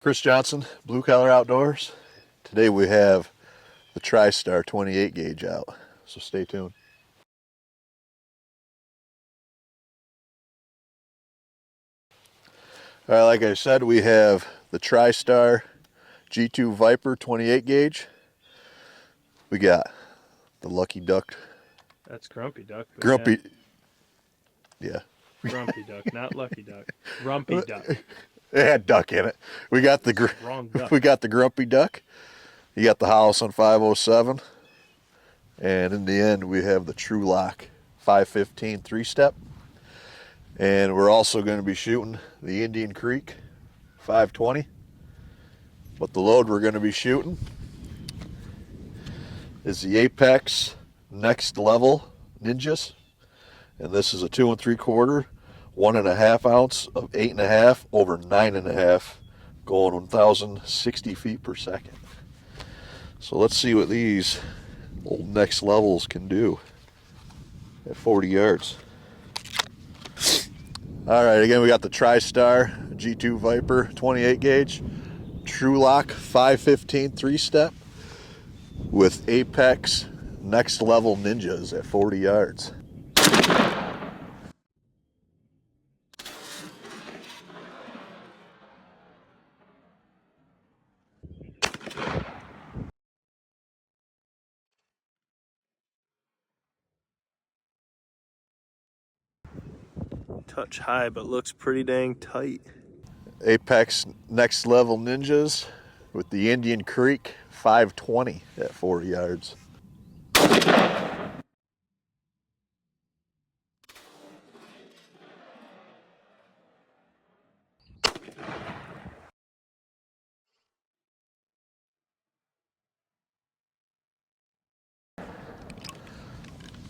Chris Johnson, Blue Collar Outdoors. Today we have the TRISTAR 28 gauge out, so stay tuned. All right, like I said, we have the TRISTAR G2 VIPER 28 gauge. We got the Lucky Duck. That's Grumpy Duck. Grumpy. Yeah. Grumpy Duck, not Lucky Duck. Grumpy Duck. It had duck in it. We got the Wrong duck. We got the Grumpy Duck. You got the house on 507. And in the end, we have the TRULOCK 515 3-step. And we're also going to be shooting the Indian Creek 520. But the load we're going to be shooting is the Apex Next Level Ninjas. And this is a 2 3/4, 1.5 ounce of 8.5 over 9.5, going 1,060 feet per second. So let's see what these old Next Levels can do at 40 yards. All right, again, we got the TRISTAR G2 VIPER 28 gauge, TRULOCK 515 3-step with Apex Next Level Ninjas at 40 yards. Touch high, but looks pretty dang tight. Apex Next Level Ninjas with the Indian Creek 520 at 40 yards.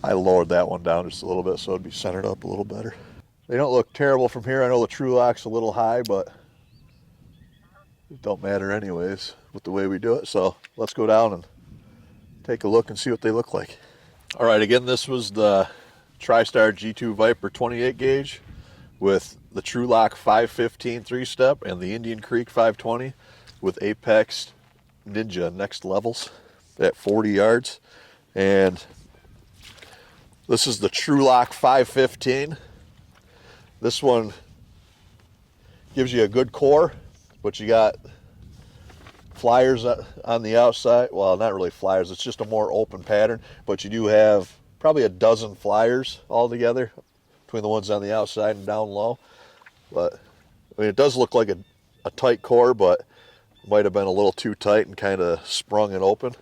I lowered that one down just a little bit so it'd be centered up a little better. They don't look terrible from here. I know the TRULOCK's a little high, but it don't matter anyways with the way we do it. So let's go down and take a look and see what they look like. All right, again, this was the TRISTAR G2 VIPER 28 gauge with the TRULOCK 515 3-step and the Indian Creek 520 with Apex Ninja Next Levels at 40 yards. And this is the TRULOCK 515. This one gives you a good core, but you got flyers on the outside. Well, not really flyers, it's just a more open pattern, but you do have probably a dozen flyers altogether between the ones on the outside and down low. But I mean, it does look like a tight core, but might have been a little too tight and kind of sprung it open.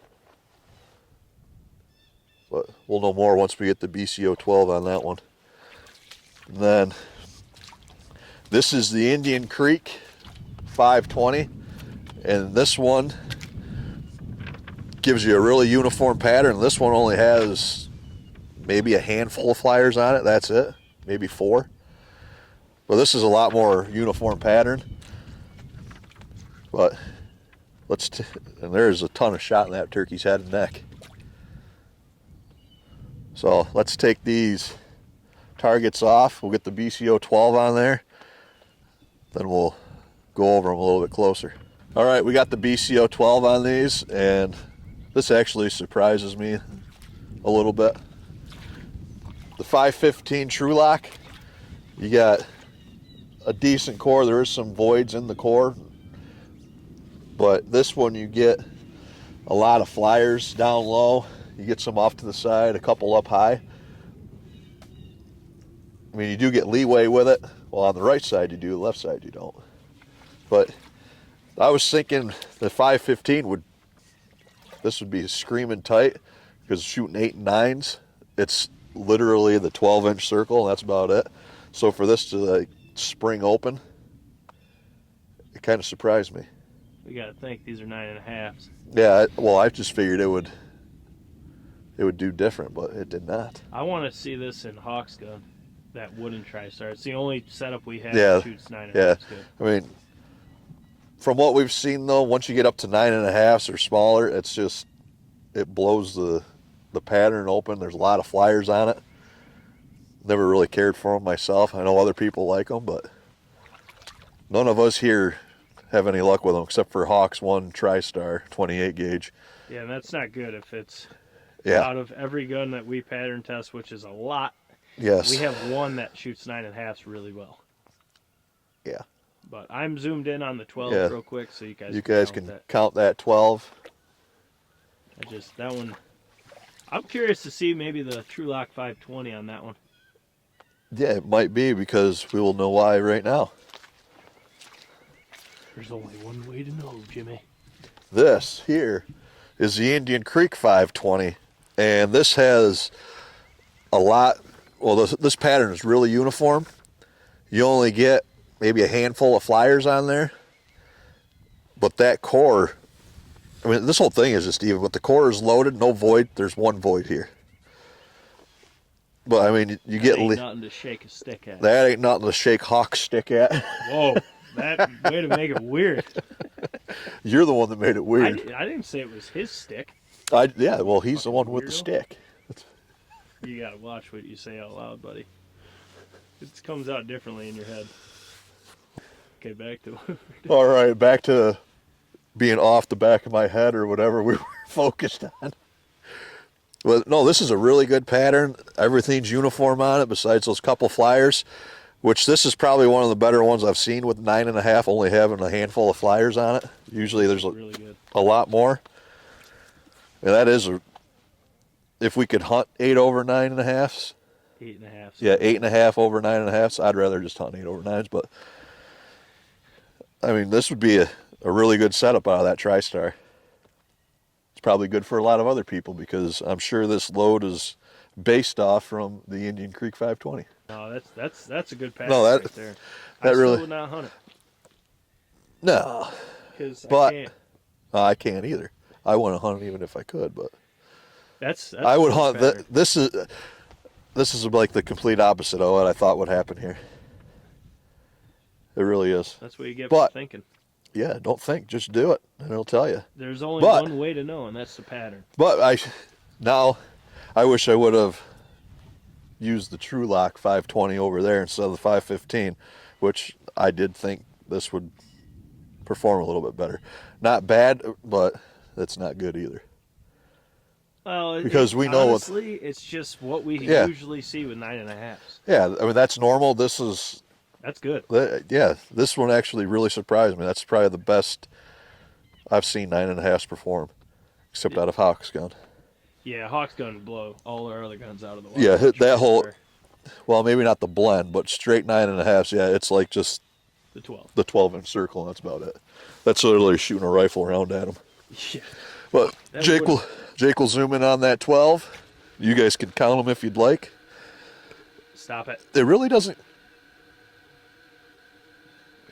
But we'll know more once we get the BCO 12 on that one. And then this is the Indian Creek 520, and this one gives you a really uniform pattern. This one only has maybe a handful of flyers on it. That's it, maybe 4. But this is a lot more uniform pattern. But and there's a ton of shot in that turkey's head and neck. So let's take these targets off. We'll get the BCO 12 on there. Then we'll go over them a little bit closer. All right, we got the BCO 12 on these, and this actually surprises me a little bit. The 515 TRULOCK, you got a decent core. There is some voids in the core, but this one you get a lot of flyers down low. You get some off to the side, a couple up high. I mean, you do get leeway with it. Well, on the right side you do, the left side you don't. But I was thinking the 515 this would be screaming tight, because shooting 8 and 9s, it's literally the 12-inch circle, and that's about it. So for this to like spring open, it kind of surprised me. We gotta think these are 9.5s. Yeah, well, I just figured it would do different, but it did not. I want to see this in Hawk's gun, that wooden TRISTAR. It's the only setup we have that shoots 9.5s yeah. good. I mean, from what we've seen though, once you get up to 9.5s or smaller, it blows the pattern open. There's a lot of flyers on it. Never really cared for them myself. I know other people like them, but none of us here have any luck with them except for Hawk's one TRISTAR 28 gauge. Yeah, and that's not good if it's Yeah. out of every gun that we pattern test, which is a lot. Yes. We have one that shoots 9.5s really well. Yeah. But I'm zoomed in on the 12 Yeah. real quick so you guys can count that 12. That one. I'm curious to see maybe the TRULOCK 520 on that one. Yeah, it might be because we will know why right now. There's only one way to know, Jimmy. This here is the Indian Creek 520, and this has a lot. Well, this pattern is really uniform. You only get maybe a handful of flyers on there, but that core, I mean, this whole thing is just even, but the core is loaded, no void. There's one void here. But I mean, you get nothing to shake a stick at. That ain't nothing to shake Hawk's stick at. Whoa, that way to make it weird. You're the one that made it weird. I didn't say it was his stick. Yeah, well, he's the one with the stick. You gotta watch what you say out loud, buddy. It comes out differently in your head. Okay, back to. All right, back to being off the back of my head or whatever we were focused on. Well, no, this is a really good pattern. Everything's uniform on it besides those couple flyers, which this is probably one of the better ones I've seen with 9.5, only having a handful of flyers on it. Usually there's really good. A lot more. And that is, if we could hunt 8 over 9.5s. 8.5. Yeah, 8.5 over 9.5s. I'd rather just hunt 8 over 9s, but I mean, this would be a really good setup out of that TRISTAR. It's probably good for a lot of other people because I'm sure this load is based off from the Indian Creek 520. No, that's a good pattern right there. That I really still would not hunt it. No, Because but I can't. I can't either. I want to hunt it even if I could, but That's I would hunt pattern. This is like the complete opposite of what I thought would happen here. It really is. That's what you get But for thinking. Yeah, don't think, just do it, and it'll tell you. There's only one way to know, and that's the pattern. But I wish I would have used the TRULOCK 520 over there instead of the 515, which I did think this would perform a little bit better. Not bad, but it's not good either. Well, because we know honestly, it's just what we usually see with 9.5s. Yeah, I mean that's normal. That's good. Yeah, this one actually really surprised me. That's probably the best I've seen 9.5s perform, except out of Hawk's gun. Yeah, Hawk's gun would blow all our other guns out of the water. Yeah, hit that whole. Well, maybe not the blend, but straight 9.5s. Yeah, it's like just the 12. The 12-inch circle, and that's about it. That's literally shooting a rifle around at them. Yeah. But Jake will zoom in on that 12. You guys can count them if you'd like. Stop it. It really doesn't.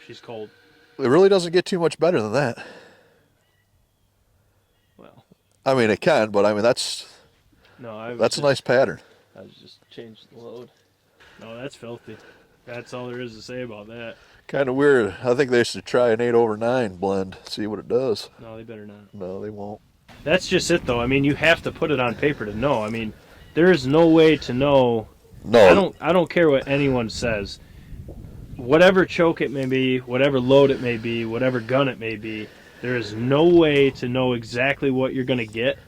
She's cold. It really doesn't get too much better than that. Well, I mean, it can, but I mean that's a nice pattern. I was just changed the load. No, that's filthy. That's all there is to say about that. Kind of weird. I think they should try an 8 over 9 blend, see what it does. No, they better not. No, they won't. That's just it, though. I mean, you have to put it on paper to know. I mean, there is no way to know. No, I don't care what anyone says. Whatever choke it may be, whatever load it may be, whatever gun it may be, there is no way to know exactly what you're going to get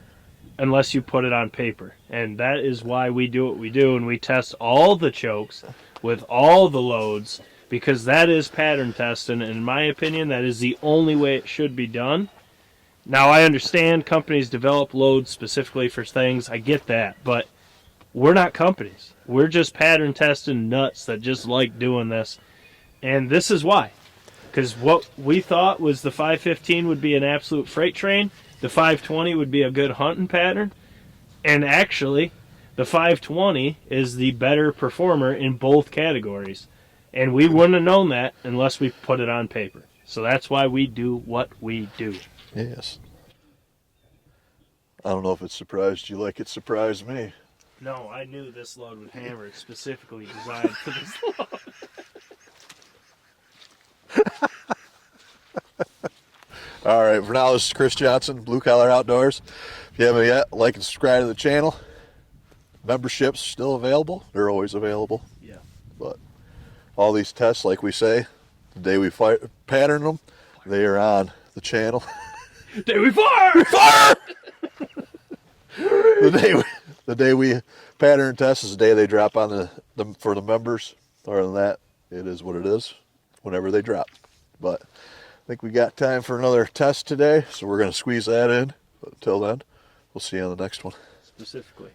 unless you put it on paper. And that is why we do what we do, and we test all the chokes with all the loads, because that is pattern testing, and in my opinion, that is the only way it should be done. Now, I understand companies develop loads specifically for things. I get that, but we're not companies. We're just pattern testing nuts that just like doing this. And this is why. Because what we thought was the 515 would be an absolute freight train, the 520 would be a good hunting pattern, and actually, the 520 is the better performer in both categories. And we wouldn't have known that unless we put it on paper. So that's why we do what we do. Yes. I don't know if it surprised you like it surprised me. No, I knew this load would hammer. It's specifically designed for this load. All right, for now, this is Chris Johnson, Blue Collar Outdoors. If you haven't yet, like and subscribe to the channel. Memberships still available. They're always available. Yeah. But all these tests, like we say, the day we pattern them, they are on the channel. Day we fire! Fire! the day we pattern test is the day they drop on the for the members. Other than that, it is what it is. Whenever they drop. But I think we got time for another test today, so we're going to squeeze that in. But until then, we'll see you on the next one. Specifically.